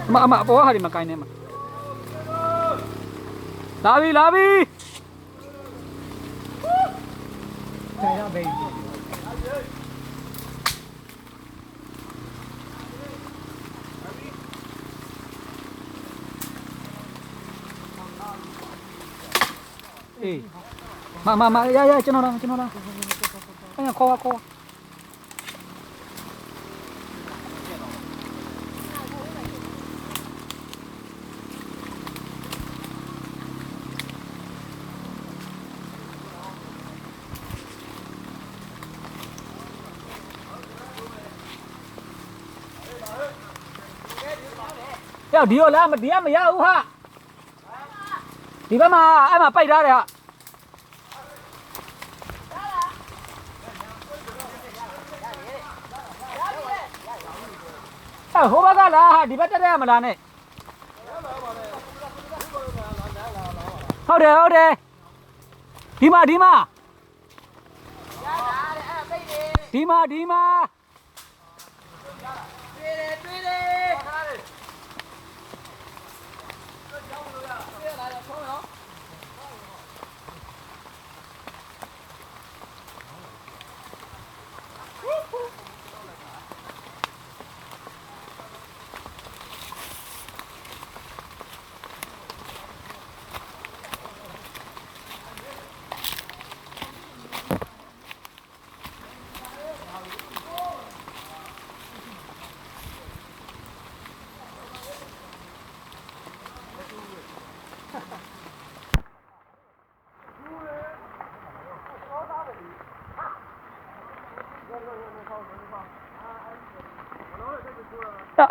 အပေါ်ဟာဒီမကိုင်းနေမှာလာပြီလာပြီဆိုင်ရဘေးအေးမရကျွန်တော်လာအဲ့ခေါ်ပါရောက်ဒီရောလားဒီကမရဘူးဟာဒီဘက်မှာအဲ့မှာပိုက်ထားတယ်ဟာဟိုဘက်ကလားဟာဒီဘက်တက်ရမလားနဲ့ဟုတ်တယ်ဒီမှာဒီမှာတွေ့တယ်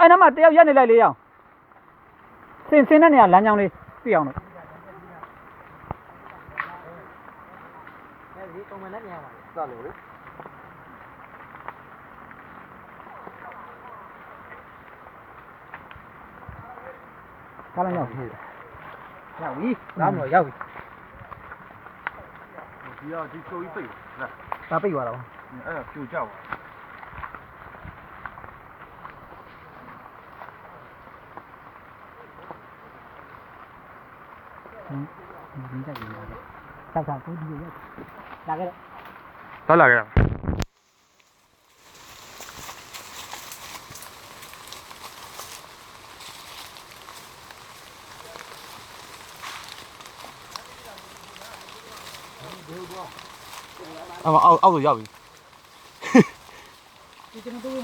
အဲ့နားမှာတယောက်ရက်နေလိုက်လေအောင်စင်တဲ့နေရာလမ်းကြောင်းလေးပြအောင်လို့အဲဒီပုံမှန်လည်းမြင်ရပါလေစလို့ကားလမ်းရောက်ပြီနားမလို့ရောက်ပြီဒီဆိုကြီးပိတ်လားဒါပိတ်သွားတော့အဲ့ဒါပြိုကျပါဒီကြိုက်နေတာဆက်ကိုဒီရက်လာခဲ့တော့လာခဲ့အောက်ဆိုရောက်ပြီဒီကျွန်တော်တို့ရ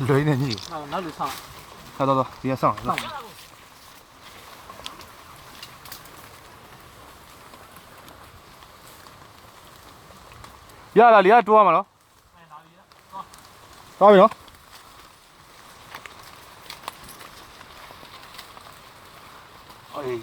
လွိနေကြီးနောက်လူဆောင်တော့ဒီကဆောင်ရလာလေကတိုးရမှာနော်သွားပြီနော်အေး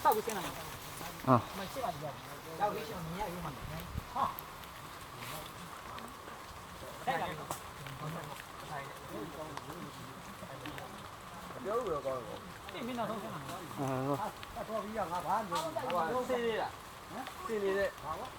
ဆောက်ပြီးစင်းလာမှာမရှိပါဘူးရောက်ပြီးရှင်မြင်ရပြီးမှဟာအဲ့ဒါပြောလို့ကောင်းတယ်မင်းနောက်ဆုံးစင်းလာတော့ပြီးရငါဘာလို့ဆေးလေးလားဆေးလေးတဲ့ဟာပေါ့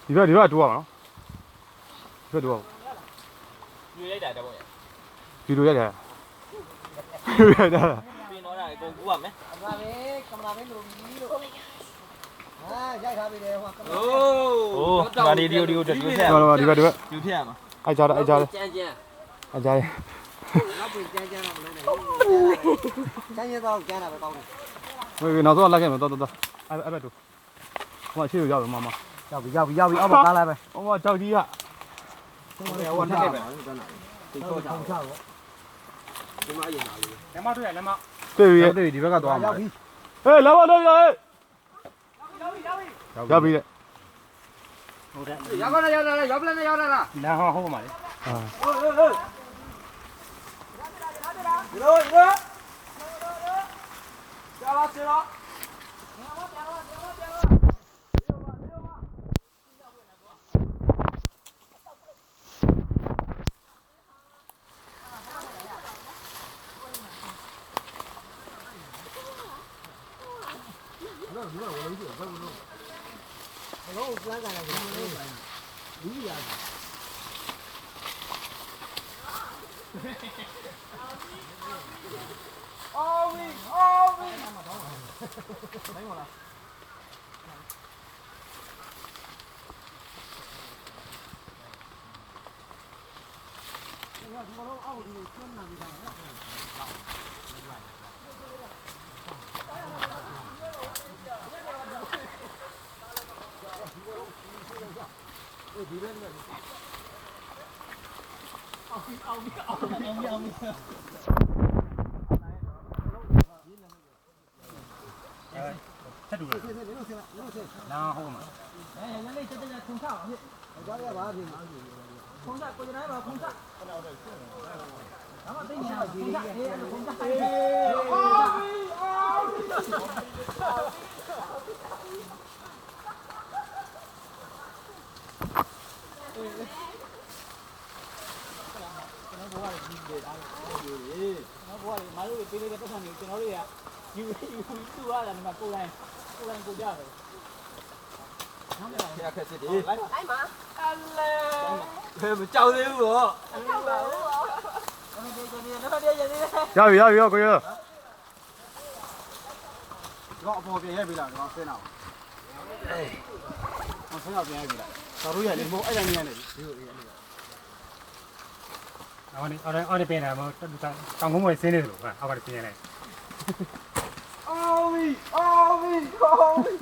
ဒီဘက်တိုးရမှာနော်ဒီဘက်တိုးရ ယူလိုက်တာတော့ ဗီဒီယိုရိုက်တာဗီဒီယိုရိုက်တာ ပြင်တော့တာအကုန်ကူရမယ် အမလေးကင်မရာမင်းလိုပြီးလို့ဟာရိုက်ထားပြီလေဟိုကင်မရာ โอ้มาဒီတူထည့် ဒီဘက် ယူထည့်ရမှာ အိုက်ကြတယ် ကြမ်း အိုက်ကြတယ် နောက်ပြင်ကြမ်းတော့မလုပ်နိုင်ဘူးကြမ်းရတော့ကြမ်းတာပဲကောင်းတယ် ဝေးနောက်တော့လိုက်ခဲ့မယ်တော်အဲ့ဘက်တူဟိုရှိလို့ရောက်ပြီမမ ရောက်ပြီအောက်မှာကားလိုက်ပဲ ဟိုကြောက်ကြီးက ဟိုကထက်ခဲ့ပဲတိတ်တော့ချောင်းချတော့ဒီမှာအရင်လာလေး လက်မတွေ့ရလက်မ တွေ့ပြီ တွေ့ဒီဘက်ကသွားမှာရောက်ပြီ ဟေးလာပါတော့ရောက်ပြီတဲ့ ဟုတ်တယ် ရောက်လာရောက်လာ လမ်းဟောဟုတ်ပါလေ အာ ဒီလိုကြာလာစေတော့ လုံးပလန်ကန်လိုက်ဘူးလူရ အော်ဝီအော်ဝီနိုင်မလား လမ်းဟိုမှာအဲ့လေးတက်တက်ခုံချအောင်ဟဲ့ကြားရပါပြီခုံချကိုကျနိုင်ပါခုံချဒါမှသိနေပါဒီလေးအေးခုံချအေးနောက်ဘဝတွေမလို့ပေးလေးတဲ့ပတ်စံတွေကျွန်တော်တို့ကယူတူရတယ်ဒီမှာကိုယ်တိုင်ကိုကြတယ်နောက်လည်း ရခက်စစ်ဒီ လိုက်ပါ ဘယ်မကြောက်သေးဘူးတော့ ရောက်ပြီကိုရ တော့အပေါ်ပြန်ရိုက်ပြီလားတော့ဆင်းအောင်ဆင်းအောင်ပြန်ရိုက်ပြီလားတော်တို့ရလေမို့အဲ့ဒါမြင်နေပြီဒီလိုအေးအဲ့ဒါ အော်နေပြင်တာမဟုတ်တောင်ကုန်းမွေဆင်းနေတယ်လို့ဟာအောက်ကပြင်လိုက် အော်ဝီအော်ဝီအော်ဝီ